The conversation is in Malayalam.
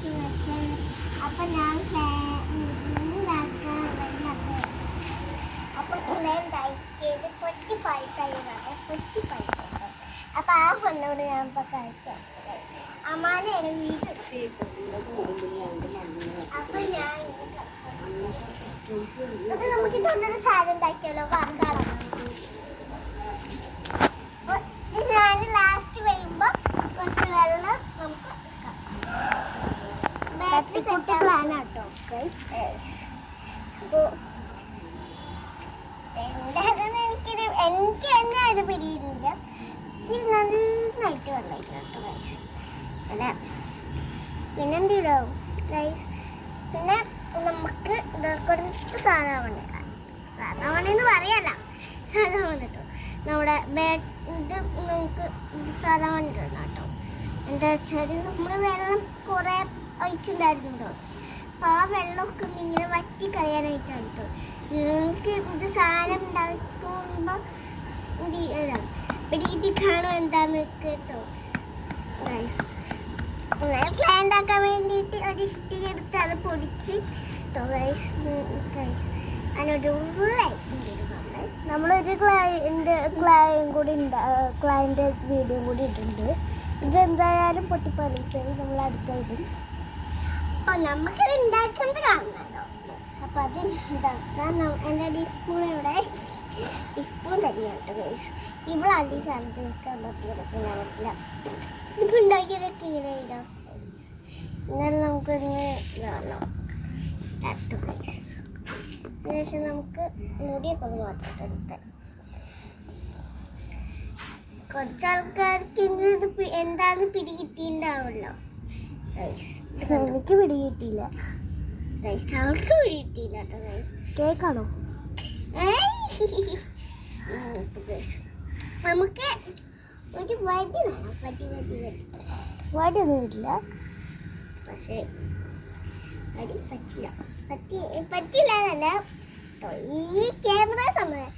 ഉണ്ടാക്കി വെച്ചത്. അപ്പൊ ഞാൻ അപ്പൊ ഉണ്ടാക്കിയത് പൊട്ടി പായസമായി പൊട്ടി പായസം. അപ്പൊ ആ പൊണ്ണോട് ഞാൻ ഇപ്പൊ കഴിക്കാം. അമ്മാനെയാണ് വീട്. അപ്പൊ ഞാൻ അപ്പൊ നമുക്ക് ഇതൊന്നൊരു സാധനം ഉണ്ടാക്കിയല്ലോ. വാങ്ങാം. ഞാൻ ലാസ്റ്റ് വരുമ്പോ കുറച്ച് വെള്ളം നമുക്ക് ബാറ്ററി സെറ്റ് പ്ലാൻ ആട്ടോ. അപ്പൊ എന്താണെന്ന് എനിക്ക് തന്നെ ഒരു പിടിയില്ല. ഇത്തിരി നന്നായിട്ട് വെള്ളമായിട്ടോ ഗൈസ്. അല്ല പിന്നെന്തോ ഗൈസ്, പിന്നെ നമുക്ക് കുറച്ച് സാധനമാണ്. സാധനമാണെന്ന് പറയല്ല, സാധനമാണ് കേട്ടോ. നമ്മുടെ ഇത് നമുക്ക് സാധനം ഇടണം കേട്ടോ. എന്താ വെച്ചാൽ നമ്മൾ വെള്ളം കുറേ ഒഴിച്ചിട്ടുണ്ടായിരുന്നല്ലോ. അപ്പോൾ ആ വെള്ളമൊക്കെ ഇങ്ങനെ വറ്റി കഴിയാനായിട്ടാണ് കേട്ടോ. നിങ്ങൾക്ക് ഇത് സാധനം ഉണ്ടാക്കുമ്പോൾ പിടികിട്ടി കാണും എന്താന്ന് കേട്ടോ ഗൈസ്. പ്ലാൻ ഉണ്ടാക്കാൻ വേണ്ടിയിട്ട് ഒരു ഇഷ്ടിക എടുത്ത് അത് പൊടിച്ച് കേട്ടോ ഗൈസ്. അതിനൊരു നമ്മളൊരു ക്ലയൻറ്റ് വീഡിയോ കൂടി ഇട്ടിട്ടുണ്ട്. ഇതെന്തായാലും പൊട്ടിപ്പറിച്ച് നമ്മൾ അടുത്തായിട്ട് അപ്പോൾ നമുക്കത് ഉണ്ടാക്കുന്നത് കാണുന്നല്ലോ. അപ്പോൾ അത് ഉണ്ടാക്കാൻ എൻ്റെ ടീസ്പൂൺ ഇവിടെ ടീസ്പൂൺ തന്നെയാണ് ഗൈസ്. ഇവളാണ് ഈ സാധനത്തിൽ വെക്കാൻ പറ്റിയതൊക്കെ ഞാൻ പറ്റില്ല. ഇതിപ്പോൾ ഉണ്ടാക്കിയതൊക്കെ ഇങ്ങനെ ഇടാം. എന്നാലും നമുക്കൊന്ന് ഇതാണോ ശേഷം നമുക്ക് മുടിയൊക്കെ ഒന്ന് മാറ്റാം എടുക്കാൻ. കുറച്ചാൾക്കാർക്ക് ഇത് എന്താണെന്ന് പിടികിട്ടിയിട്ടുണ്ടാവുമല്ലോ. എനിക്ക് പിടികിട്ടിയില്ല, അവൾക്ക് പിടികിട്ടിയില്ല കേട്ടോ. കേക്കാണോ? നമുക്ക് ഒരു വടി വേണം. വടിയൊന്നും കിട്ടില്ല. പക്ഷേ വടി പറ്റില്ല എന്നല്ല, ഈ ക്യാമറ സമയം